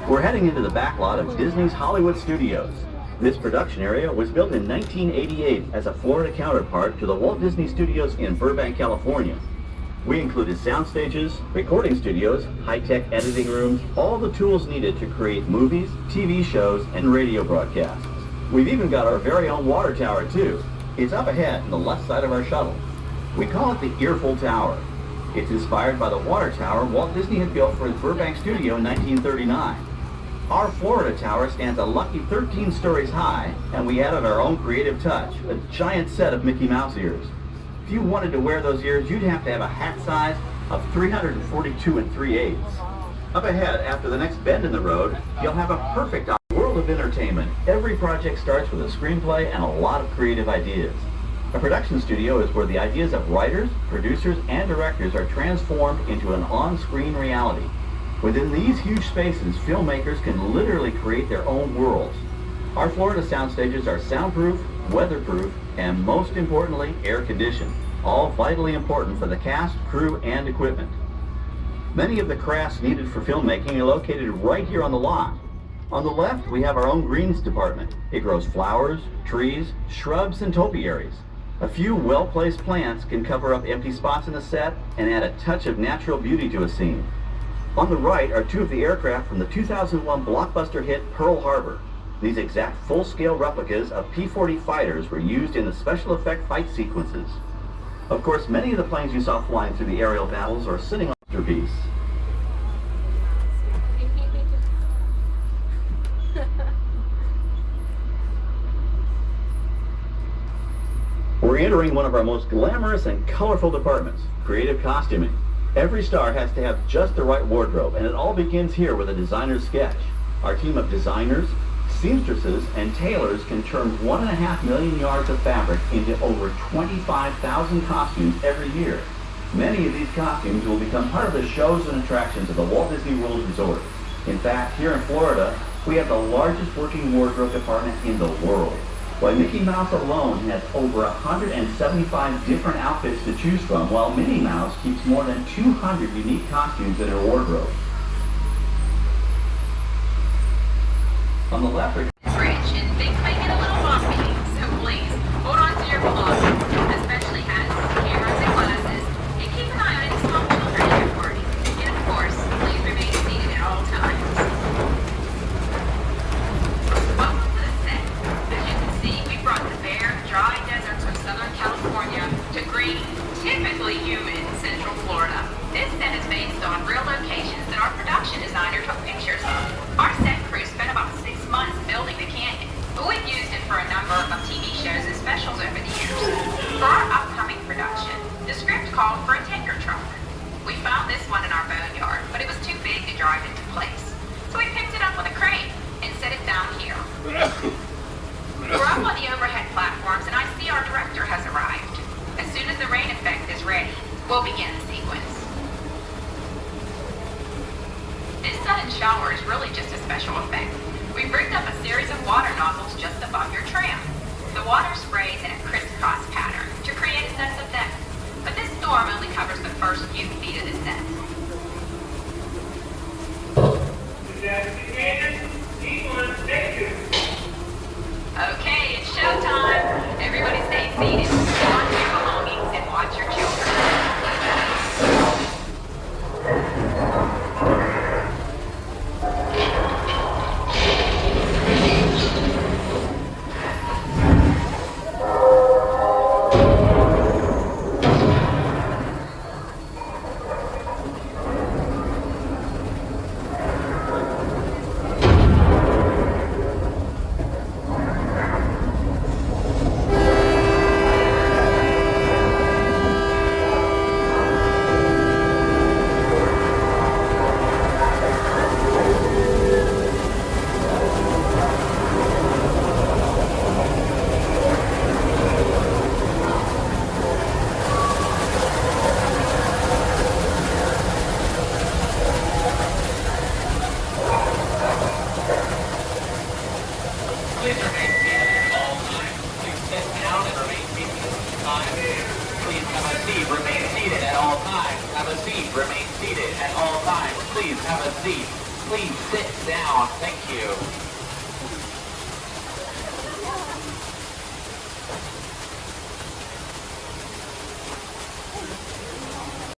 We're heading into the back lot of Disney's Hollywood Studios. This production area was built in 1988 as a Florida counterpart to the Walt Disney Studios in Burbank, California. We included sound stages, recording studios, high-tech editing rooms, all the tools needed to create movies, TV shows, and radio broadcasts. We've even got our very own water tower, too. It's up ahead on the left side of our shuttle. We call it the Earful Tower. It's inspired by the water tower Walt Disney had built for his Burbank studio in 1939. Our Florida tower stands a lucky 13 stories high, and we added our own creative touch, a giant set of Mickey Mouse ears. If you wanted to wear those ears, you'd have to have a hat size of 342 3/8. Up ahead, after the next bend in the road, you'll have a perfect world of entertainment. Every project starts with a screenplay and a lot of creative ideas. A production studio is where the ideas of writers, producers, and directors are transformed into an on-screen reality. Within these huge spaces, filmmakers can literally create their own worlds. Our Florida sound stages are soundproof, weatherproof, and most importantly, air-conditioned, all vitally important for the cast, crew, and equipment. Many of the crafts needed for filmmaking are located right here on the lot. On the left, we have our own greens department. It grows flowers, trees, shrubs, and topiaries. A few well-placed plants can cover up empty spots in the set and add a touch of natural beauty to a scene. On the right are two of the aircraft from the 2001 blockbuster hit Pearl Harbor. These exact full-scale replicas of P-40 fighters were used in the special effect fight sequences. Of course, many of the planes you saw flying through the aerial battles are sitting on masterpiece. We're entering one of our most glamorous and colorful departments, creative costuming. Every star has to have just the right wardrobe, and it all begins here with a designer's sketch. Our team of designers, seamstresses, and tailors can turn 1.5 million yards of fabric into over 25,000 costumes every year. Many of these costumes will become part of the shows and attractions of the Walt Disney World Resort. In fact, here in Florida, we have the largest working wardrobe department in the world. Why, Mickey Mouse alone has over 175 different outfits to choose from, while Minnie Mouse keeps more than 200 unique costumes in her wardrobe. On the left are Rich, and things may get a little bumpy, so please hold on to your belongings, especially hats, cameras, and glasses, and keep an eye on any small children at your party. And of course, please remain seated at all times. Welcome to the set. As you can see, we brought the bare, dry deserts of Southern California to green, typically humid Central Florida. This set is based on real locations that our production designer took pictures of. Our set crew spent about 6 months building the canyon, but we've used it for a number of TV shows and specials over the years. For our upcoming production, the script called for a tanker truck. We found this one in our boneyard, but it was too big to drive into place. So we picked it up with a crane and set it down here. We're up on the overhead platforms, and I see our director has arrived. As soon as the rain effect is ready, we'll begin the sequence. This sudden shower is really just a special effect. We've rigged up a series of water nozzles just above your tram. The water sprays in a crisscross pattern to create a sense of depth, but this storm only covers the first few feet of the set. Okay, it's showtime. Everybody stay seated. Hold on to your belongings and watch your children. Please sit down. Thank you.